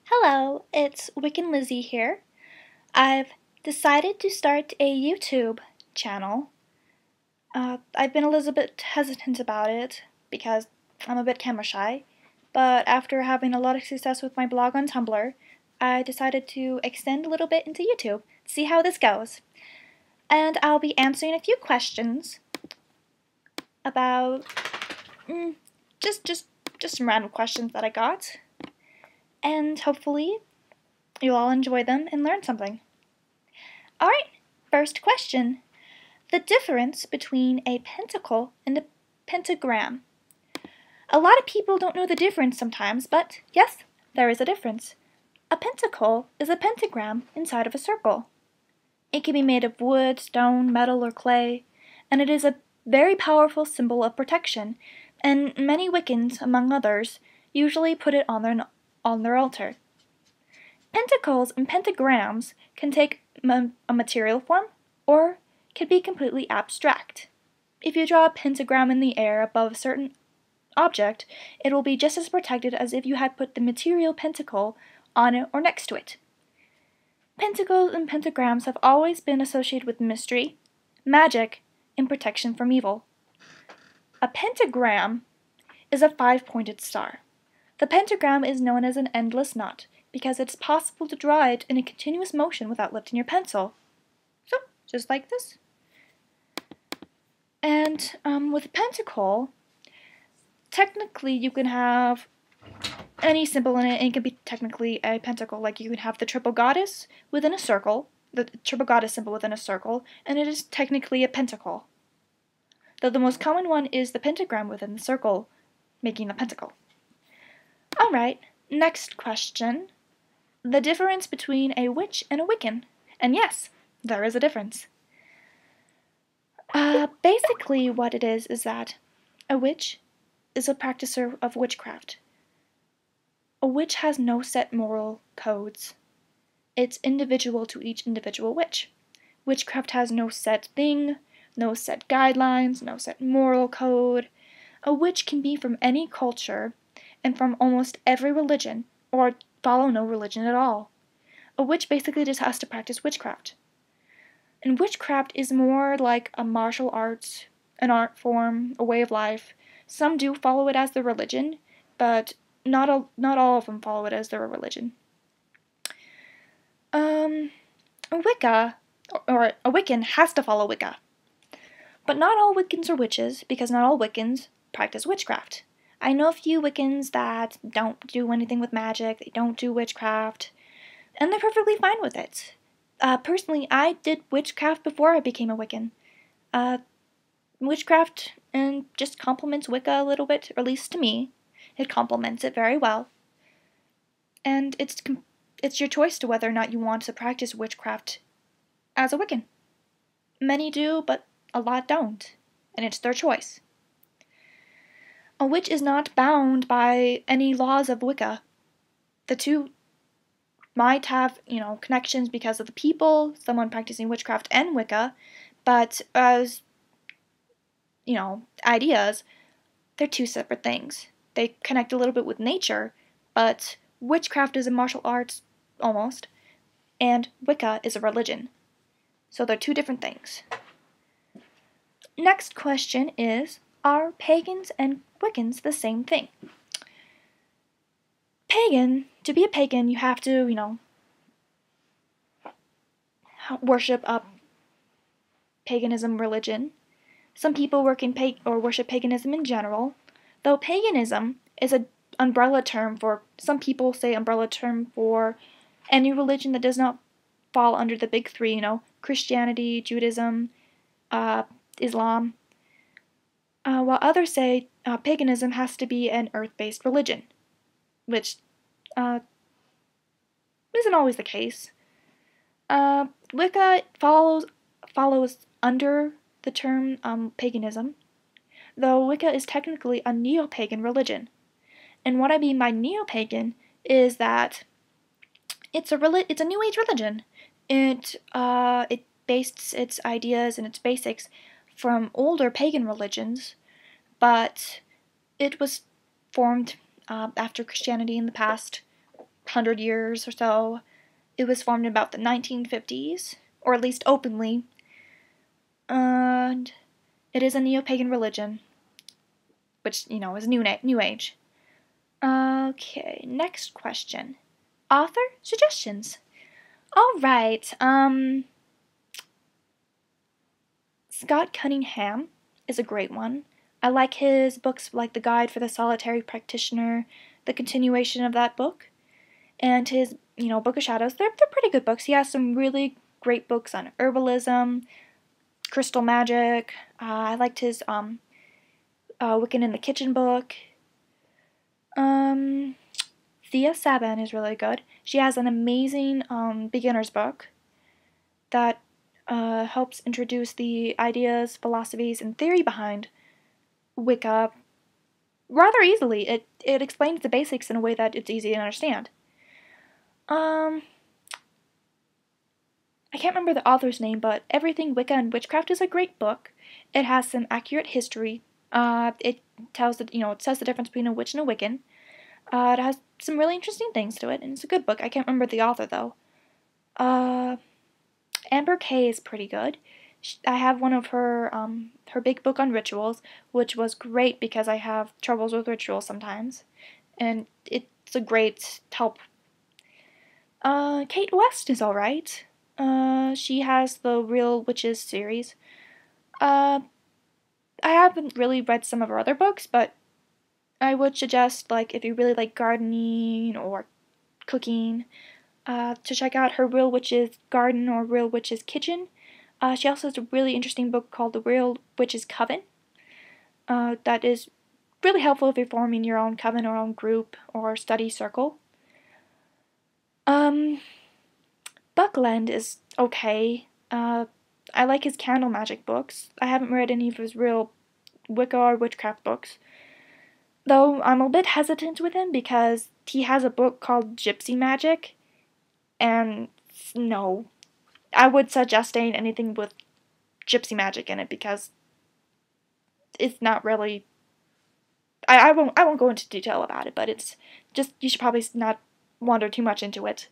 Hello, it's Wiccan Lizzie here. I've decided to start a YouTube channel. I've been a little bit hesitant about it because I'm a bit camera shy, but after having a lot of success with my blog on Tumblr, I decided to extend a little bit into YouTube, see how this goes. And I'll be answering a few questions about just some random questions that I got, and hopefully you'll all enjoy them and learn something. Alright, first question. The difference between a pentacle and a pentagram. A lot of people don't know the difference sometimes, but yes, there is a difference. A pentacle is a pentagram inside of a circle. It can be made of wood, stone, metal, or clay, and it is a very powerful symbol of protection, and many Wiccans, among others, usually put it on their altar. Pentacles and pentagrams can take a material form or can be completely abstract. If you draw a pentagram in the air above a certain object, it will be just as protected as if you had put the material pentacle on it or next to it. Pentacles and pentagrams have always been associated with mystery, magic, and protection from evil. A pentagram is a five-pointed star. The pentagram is known as an endless knot because it's possible to draw it in a continuous motion without lifting your pencil. So, just like this. And with a pentacle, technically you can have any symbol in it, and it can be technically a pentacle. Like you can have the triple goddess within a circle, the triple goddess symbol within a circle, and it is technically a pentacle. Though the most common one is the pentagram within the circle, making the pentacle. Alright, next question. The difference between a witch and a Wiccan. And yes, there is a difference. Basically what it is that a witch is a practicer of witchcraft. A witch has no set moral codes. It's individual to each individual witch. Witchcraft has no set thing, no set guidelines, no set moral code. A witch can be from any culture and from almost every religion, or follow no religion at all. A witch basically just has to practice witchcraft. And witchcraft is more like a martial arts, an art form, a way of life. Some do follow it as their religion, but not all of them follow it as their religion. A Wicca, or a Wiccan has to follow Wicca. But not all Wiccans are witches, because not all Wiccans practice witchcraft. I know a few Wiccans that don't do anything with magic, they don't do witchcraft, and they're perfectly fine with it. Personally, I did witchcraft before I became a Wiccan. Witchcraft just complements Wicca a little bit, or at least to me. It complements it very well. And it's your choice to whether or not you want to practice witchcraft as a Wiccan. Many do, but a lot don't, and it's their choice. A witch is not bound by any laws of Wicca. The two might have, connections because of the people, someone practicing witchcraft and Wicca, but as, ideas, they're two separate things. They connect a little bit with nature, but witchcraft is a martial arts, almost, and Wicca is a religion. So they're two different things. Next question is, are pagans and Wiccans the same thing? To be a pagan, you have to, worship a paganism religion. Some people worship paganism in general, though paganism is an umbrella term for, some people say umbrella term for any religion that does not fall under the big three, Christianity, Judaism, Islam. While others say paganism has to be an earth-based religion, which isn't always the case. Wicca follows under the term paganism, though Wicca is technically a neo-pagan religion. And what I mean by neo-pagan is that it's a New Age religion. It based its ideas and its basics from older pagan religions, but it was formed after Christianity in the past 100 years or so. It was formed in about the 1950s, or at least openly. And it is a neo-pagan religion, which, is new age. Okay, next question. Author suggestions. All right. Scott Cunningham is a great one. I like his books, like The Guide for the Solitary Practitioner, the continuation of that book, and his, Book of Shadows. They're pretty good books. He has some really great books on herbalism, crystal magic. I liked his Wiccan in the Kitchen book. Thea Sabin is really good. She has an amazing beginner's book that helps introduce the ideas, philosophies, and theory behind Wicca rather easily. It explains the basics in a way that it's easy to understand. I can't remember the author's name, but Everything Wicca and Witchcraft is a great book. It has some accurate history. It tells it says the difference between a witch and a Wiccan. It has some really interesting things to it, and it's a good book. I can't remember the author though. Amber Kay is pretty good. I have one of her big book on rituals, which was great because I have troubles with rituals sometimes, and it's a great help. Kate West is alright. She has the Real Witches series. I haven't really read some of her other books, but I would suggest, like, if you really like gardening or cooking, to check out her Real Witches Garden or Real Witches Kitchen. She also has a really interesting book called The Real Witches Coven. That is really helpful if you're forming your own coven or own group or study circle. Buckland is okay. I like his candle magic books. I haven't read any of his real Wicca or witchcraft books. Though I'm a bit hesitant with him because he has a book called Gypsy Magic, and no, I would suggest staying anything with gypsy magic in it because it's not really. I won't go into detail about it, but it's just you should probably not wander too much into it.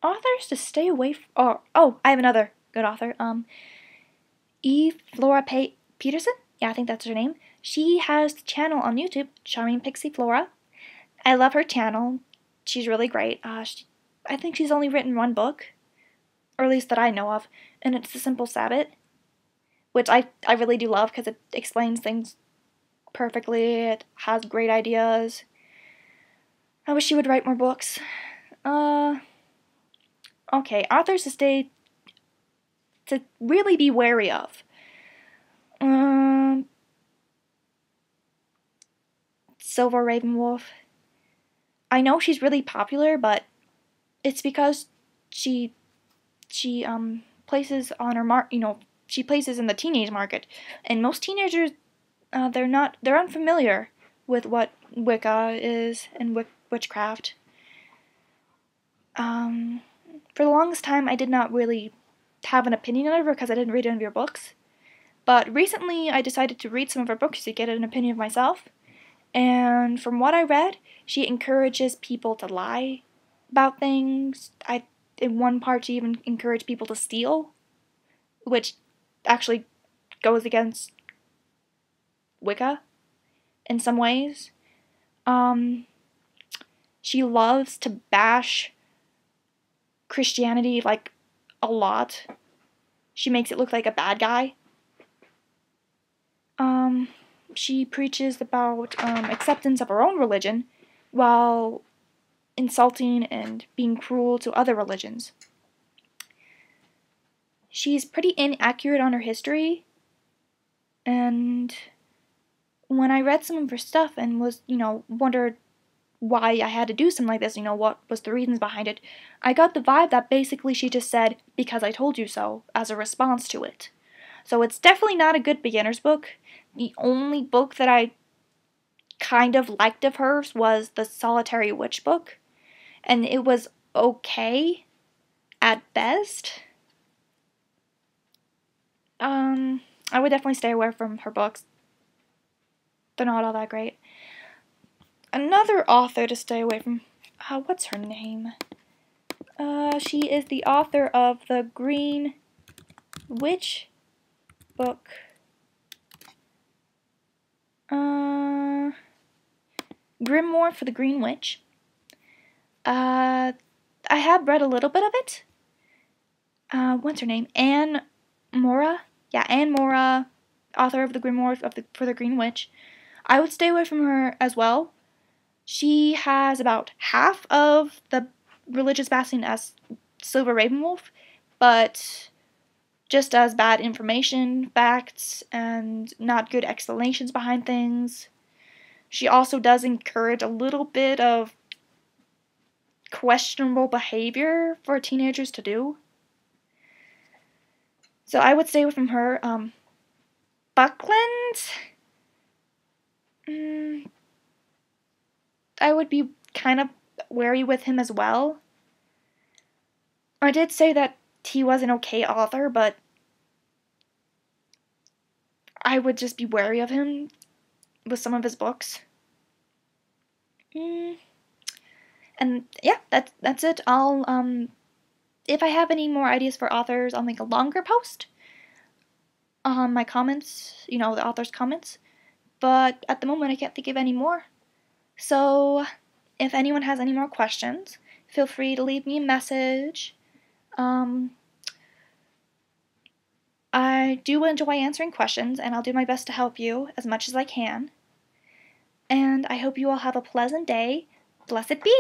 Authors to stay away from. Oh, I have another good author. Flora Peterson. Yeah, I think that's her name. She has a channel on YouTube, Charming Pixie Flora. I love her channel. She's really great. I think she's only written one book, or at least that I know of, and it's The Simple Sabbath, which I really do love because it explains things perfectly. It has great ideas. I wish she would write more books. Okay, authors to really be wary of. Silver Ravenwolf. I know she's really popular, but it's because she places on her she places in the teenage market, and most teenagers they're unfamiliar with what Wicca is and witchcraft. For the longest time, I did not really have an opinion on her because I didn't read any of her books. But recently, I decided to read some of her books to get an opinion of myself. And from what I read, she encourages people to lie about things. In one part, she even encouraged people to steal, which actually goes against Wicca in some ways. She loves to bash Christianity like a lot. She makes it look like a bad guy. She preaches about acceptance of her own religion while insulting and being cruel to other religions. She's pretty inaccurate on her history, and when I read some of her stuff and was, wondered why I had to do something like this, what was the reasons behind it, I got the vibe that basically she just said, because I told you so, as a response to it. So it's definitely not a good beginner's book. The only book that I kind of liked of hers was the Solitary Witch book, and it was okay at best. I would definitely stay away from her books. They're not all that great. Another author to stay away from. What's her name? She is the author of the Green Witch book. Grimoire for the Green Witch. I have read a little bit of it. What's her name? Anne Mora? Yeah, Anne Mora, author of the Grimoire for the Green Witch. I would stay away from her as well. She has about half of the religious backing as Silver Ravenwolf, but just as bad information, facts, and not good explanations behind things. She also does encourage a little bit of questionable behavior for teenagers to do. So I would stay away from her. Buckland? I would be kind of wary with him as well. I did say that he was an okay author, but I would just be wary of him with some of his books. And yeah, that's it. I'll if I have any more ideas for authors, I'll make a longer post on my comments, the author's comments. But at the moment, I can't think of any more. So if anyone has any more questions, feel free to leave me a message. I do enjoy answering questions, and I'll do my best to help you as much as I can. And I hope you all have a pleasant day. Blessed be!